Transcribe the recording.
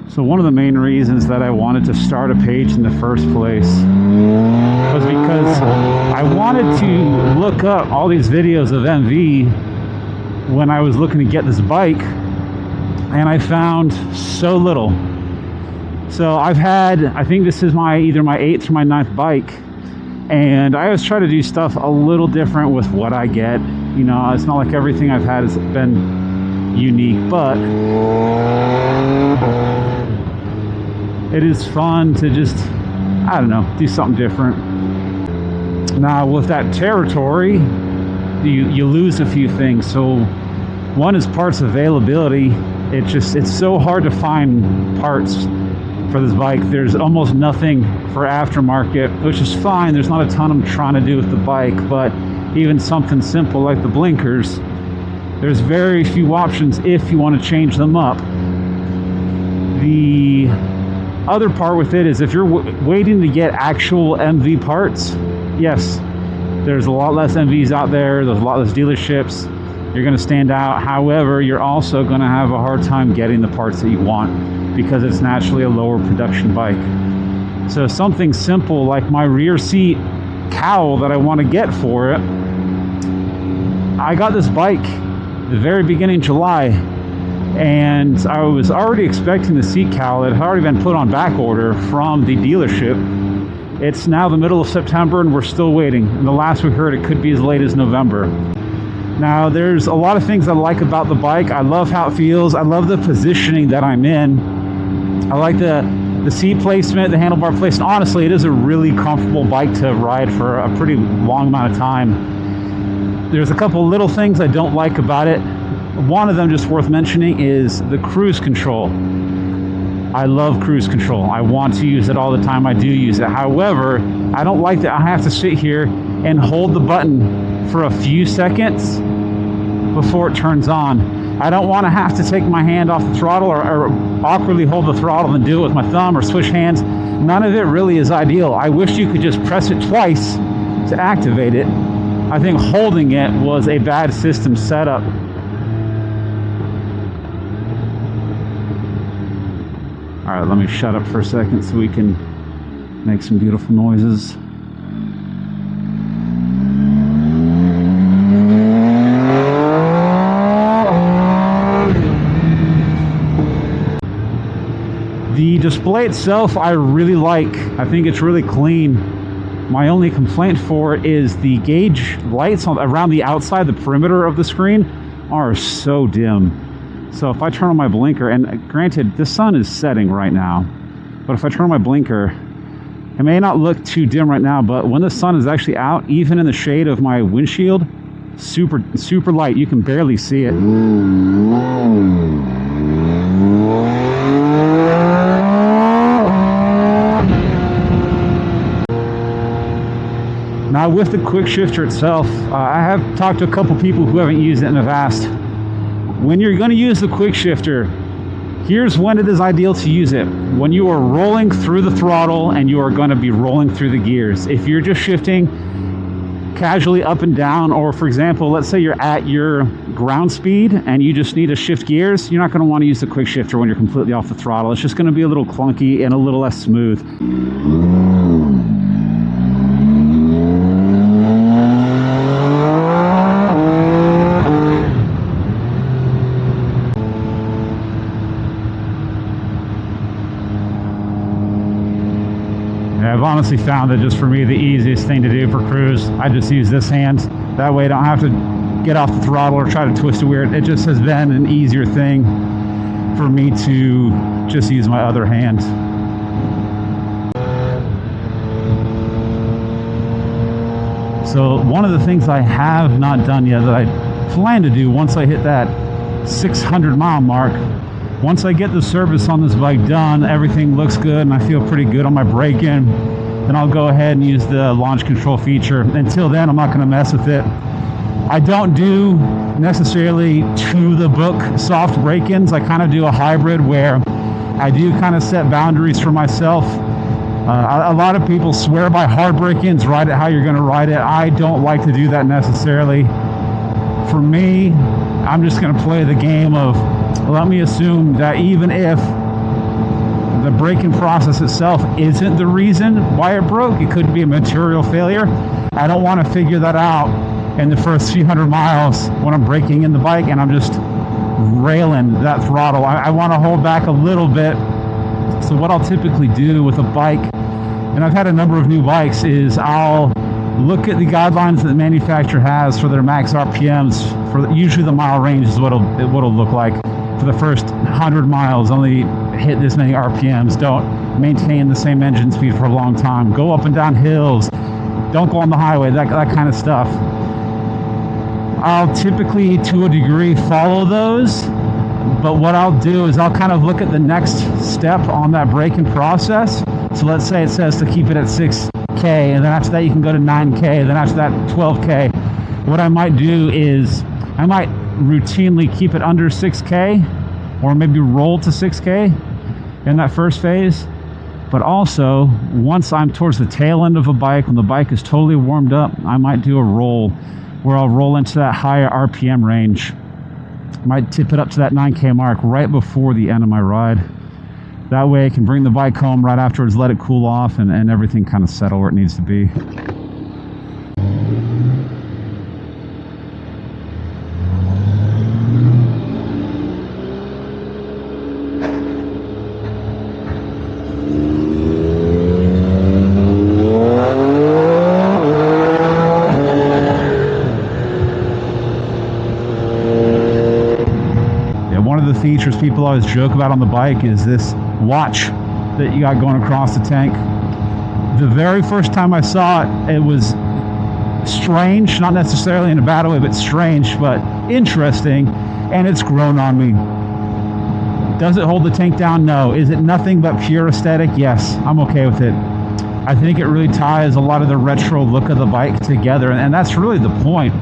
So one of the main reasons that I wanted to start a page in the first place was because I wanted to look up all these videos of MV when I was looking to get this bike, and I found so little. So I've had, I think this is either my 8th or my 9th bike, and I always try to do stuff a little different with what I get. You know, it's not like everything I've had has been unique, but it is fun to just, I don't know, do something different. Now with that territory, you lose a few things. So one is parts availability. It's so hard to find parts for this bike. There's almost nothing for aftermarket, which is fine. There's not a ton I'm trying to do with the bike, but even something simple like the blinkers, there's very few options if you want to change them up. The other part with it is if you're waiting to get actual MV parts, yes, there's a lot less MVs out there, there's a lot less dealerships, you're going to stand out. However, you're also going to have a hard time getting the parts that you want because it's naturally a lower production bike. So something simple like my rear seat cowl that I want to get for it, I got this bike the very beginning of July, and I was already expecting the seat cowl. It had already been put on back order from the dealership. It's now the middle of September and we're still waiting. And the last we heard, it could be as late as November. Now, there's a lot of things I like about the bike. I love how it feels. I love the positioning that I'm in. I like the seat placement, the handlebar placement. Honestly, it is a really comfortable bike to ride for a pretty long amount of time. There's a couple little things I don't like about it. One of them, just worth mentioning, is the cruise control. I love cruise control. I want to use it all the time. I do use it. However, I don't like that I have to sit here and hold the button for a few seconds before it turns on. I don't want to have to take my hand off the throttle or awkwardly hold the throttle and do it with my thumb or switch hands. None of it really is ideal. I wish you could just press it twice to activate it. I think holding it was a bad system setup. All right, let me shut up for a second so we can make some beautiful noises. The display itself, I really like. I think it's really clean. My only complaint for it is the gauge lights around the outside, the perimeter of the screen, are so dim. So if I turn on my blinker, and granted, the sun is setting right now, but if I turn on my blinker, it may not look too dim right now, but when the sun is actually out, even in the shade of my windshield, super light. You can barely see it. Now with the quick shifter itself, I have talked to a couple people who haven't used it and have asked, when you're going to use the quick shifter, here's when it is ideal to use it. When you are rolling through the throttle and you are going to be rolling through the gears. If you're just shifting casually up and down, or for example, let's say you're at your ground speed and you just need to shift gears, you're not going to want to use the quick shifter when you're completely off the throttle. It's just going to be a little clunky and a little less smooth. I've honestly found that just for me, the easiest thing to do for cruise, I just use this hand. That way I don't have to get off the throttle or try to twist it weird. It just has been an easier thing for me to just use my other hand. So one of the things I have not done yet that I plan to do once I hit that 600-mile mark, once I get the service on this bike done, everything looks good and I feel pretty good on my braking, then I'll go ahead and use the launch control feature. Until then, I'm not going to mess with it. I don't do necessarily to the book soft break-ins. I kind of do a hybrid where I do kind of set boundaries for myself. A lot of people swear by hard break-ins, ride it how you're going to ride it. I don't like to do that necessarily. For me, I'm just going to play the game of, let me assume that even if The braking process itself isn't the reason why it broke. It could be a material failure. I don't want to figure that out in the first few hundred miles when I'm braking in the bike and I'm just railing that throttle. I want to hold back a little bit. So what I'll typically do with a bike, and I've had a number of new bikes, is I'll look at the guidelines that the manufacturer has for their max RPMs. For usually the mile range is what it'll look like. For the first 100 miles, only hit this many RPMs. Don't maintain the same engine speed for a long time. Go up and down hills. Don't go on the highway, that kind of stuff. I'll typically, to a degree, follow those. But what I'll do is I'll kind of look at the next step on that braking process. So let's say it says to keep it at 6K, and then after that you can go to 9K, and then after that 12K. What I might do is I might routinely keep it under 6K, or maybe roll to 6K in that first phase. But also, once I'm towards the tail end of a bike, when the bike is totally warmed up, I might do a roll where I'll roll into that higher RPM range. Might tip it up to that 9K mark right before the end of my ride. That way I can bring the bike home right afterwards, let it cool off, and everything kind of settle where it needs to be. Features people always joke about on the bike is this watch that you got going across the tank. The very first time I saw it, it was strange, not necessarily in a bad way, but strange, but interesting, and it's grown on me. Does it hold the tank down? No. Is it nothing but pure aesthetic? Yes, I'm okay with it. I think it really ties a lot of the retro look of the bike together, and that's really the point.